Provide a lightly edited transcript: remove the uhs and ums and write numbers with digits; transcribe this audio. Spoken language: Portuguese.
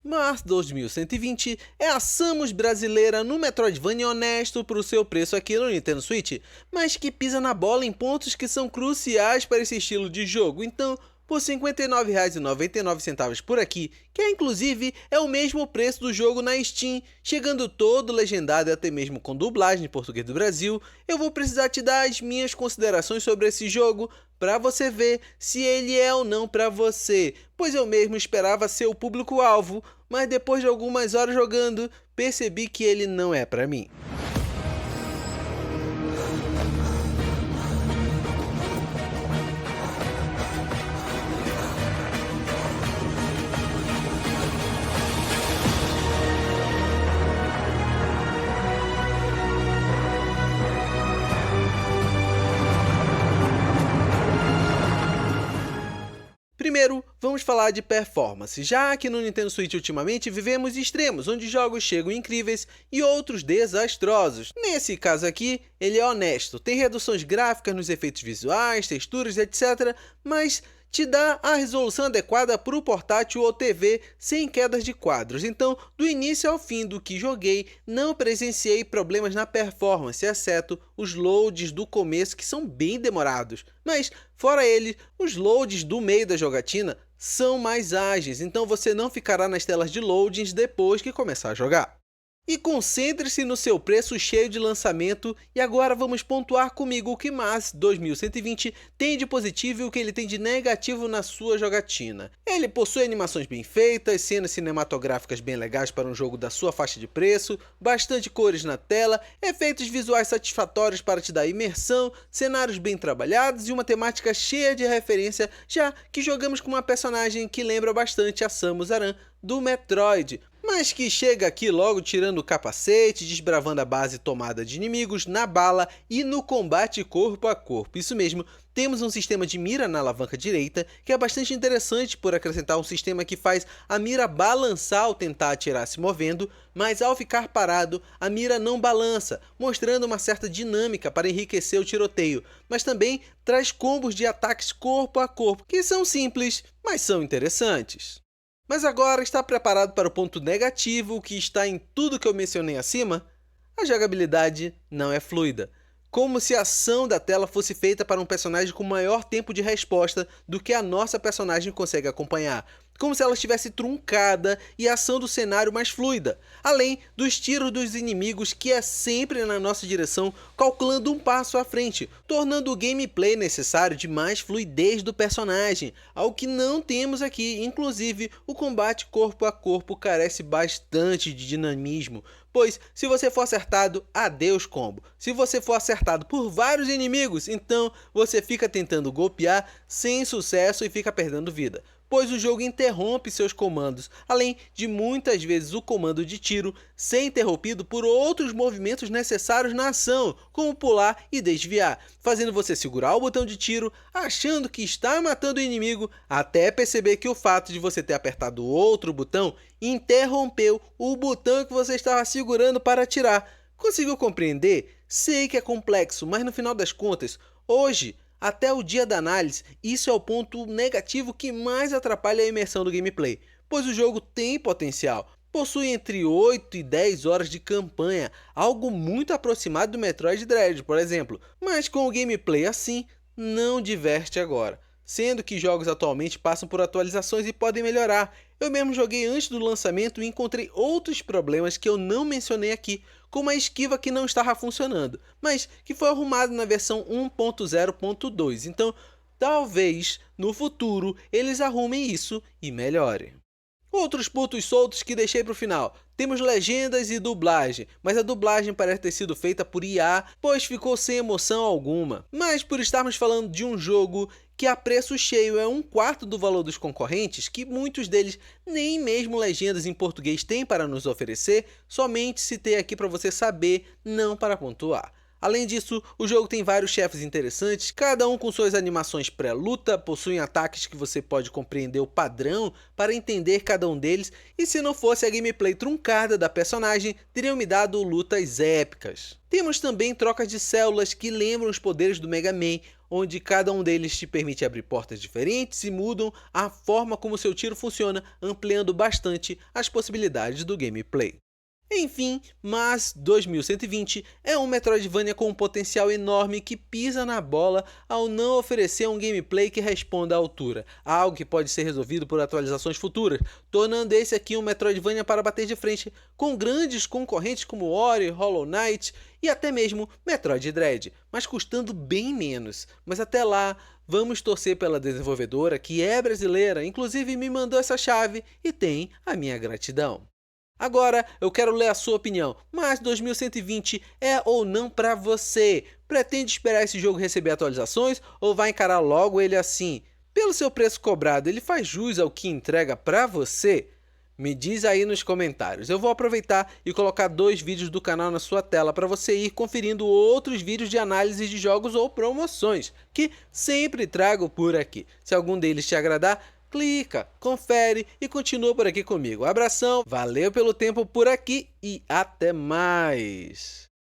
Mars 2120 é a Samus brasileira no Metroidvania honesto por seu preço aqui no Nintendo Switch, mas que pisa na bola em pontos que são cruciais para esse estilo de jogo. Então, por R$ 59,99 por aqui, que inclusive é o mesmo preço do jogo na Steam, chegando todo legendado e até mesmo com dublagem em português do Brasil, eu vou precisar te dar as minhas considerações sobre esse jogo para você ver se ele é ou não para você, pois eu mesmo esperava ser o público-alvo, mas depois de algumas horas jogando, percebi que ele não é para mim. Primeiro, vamos falar de performance, já que no Nintendo Switch ultimamente vivemos extremos, onde jogos chegam incríveis e outros desastrosos. Nesse caso aqui, ele é honesto, tem reduções gráficas nos efeitos visuais, texturas, etc, mas te dá a resolução adequada para o portátil ou TV sem quedas de quadros. Então, do início ao fim do que joguei, não presenciei problemas na performance, exceto os loads do começo que são bem demorados. Mas, fora ele, os loads do meio da jogatina são mais ágeis, então você não ficará nas telas de loadings depois que começar a jogar. E concentre-se no seu preço cheio de lançamento, e agora vamos pontuar comigo o que Mars 2120 tem de positivo e o que ele tem de negativo na sua jogatina. Ele possui animações bem feitas, cenas cinematográficas bem legais para um jogo da sua faixa de preço, bastante cores na tela, efeitos visuais satisfatórios para te dar imersão, cenários bem trabalhados e uma temática cheia de referência, já que jogamos com uma personagem que lembra bastante a Samus Aran do Metroid, mas que chega aqui logo tirando o capacete, desbravando a base tomada de inimigos na bala e no combate corpo a corpo. Isso mesmo, temos um sistema de mira na alavanca direita, que é bastante interessante por acrescentar um sistema que faz a mira balançar ao tentar atirar se movendo, mas ao ficar parado, a mira não balança, mostrando uma certa dinâmica para enriquecer o tiroteio, mas também traz combos de ataques corpo a corpo, que são simples, mas são interessantes. Mas agora, está preparado para o ponto negativo que está em tudo que eu mencionei acima? A jogabilidade não é fluida. Como se a ação da tela fosse feita para um personagem com maior tempo de resposta do que a nossa personagem consegue acompanhar. Como se ela estivesse truncada e a ação do cenário mais fluida, além dos tiros dos inimigos que é sempre na nossa direção, calculando um passo à frente, tornando o gameplay necessário de mais fluidez do personagem, algo que não temos aqui. Inclusive, o combate corpo a corpo carece bastante de dinamismo, pois se você for acertado, adeus combo. Se você for acertado por vários inimigos, então você fica tentando golpear sem sucesso e fica perdendo vida, pois o jogo interrompe seus comandos, além de muitas vezes o comando de tiro ser interrompido por outros movimentos necessários na ação, como pular e desviar, fazendo você segurar o botão de tiro, achando que está matando o inimigo, até perceber que o fato de você ter apertado outro botão interrompeu o botão que você estava segurando para atirar. Conseguiu compreender? Sei que é complexo, mas no final das contas, hoje, até o dia da análise, isso é o ponto negativo que mais atrapalha a imersão do gameplay, pois o jogo tem potencial. Possui entre 8 e 10 horas de campanha, algo muito aproximado do Metroid Dread, por exemplo, mas com o gameplay assim, não diverte agora, sendo que jogos atualmente passam por atualizações e podem melhorar. Eu mesmo joguei antes do lançamento e encontrei outros problemas que eu não mencionei aqui, como a esquiva que não estava funcionando, mas que foi arrumado na versão 1.0.2, então talvez no futuro eles arrumem isso e melhorem. Outros pontos soltos que deixei para o final. Temos legendas e dublagem, mas a dublagem parece ter sido feita por IA, pois ficou sem emoção alguma. Mas por estarmos falando de um jogo que a preço cheio é 1/4 do valor dos concorrentes, que muitos deles nem mesmo legendas em português têm para nos oferecer, somente citei aqui para você saber, não para pontuar. Além disso, o jogo tem vários chefes interessantes, cada um com suas animações pré-luta, possuem ataques que você pode compreender o padrão para entender cada um deles, e se não fosse a gameplay truncada da personagem, teriam me dado lutas épicas. Temos também trocas de células que lembram os poderes do Mega Man, onde cada um deles te permite abrir portas diferentes e mudam a forma como seu tiro funciona, ampliando bastante as possibilidades do gameplay. Enfim, mas 2120 é um Metroidvania com um potencial enorme que pisa na bola ao não oferecer um gameplay que responda à altura, algo que pode ser resolvido por atualizações futuras, tornando esse aqui um Metroidvania para bater de frente com grandes concorrentes como Ori, Hollow Knight e até mesmo Metroid Dread, mas custando bem menos. Mas até lá, vamos torcer pela desenvolvedora que é brasileira, inclusive me mandou essa chave e tem a minha gratidão. Agora eu quero ler a sua opinião, mas 2120 é ou não pra você? Pretende esperar esse jogo receber atualizações ou vai encarar logo ele assim? Pelo seu preço cobrado, ele faz jus ao que entrega pra você? Me diz aí nos comentários. Eu vou aproveitar e colocar 2 vídeos do canal na sua tela para você ir conferindo outros vídeos de análise de jogos ou promoções, que sempre trago por aqui. Se algum deles te agradar, clica, confere e continua por aqui comigo. Abração, valeu pelo tempo por aqui e até mais!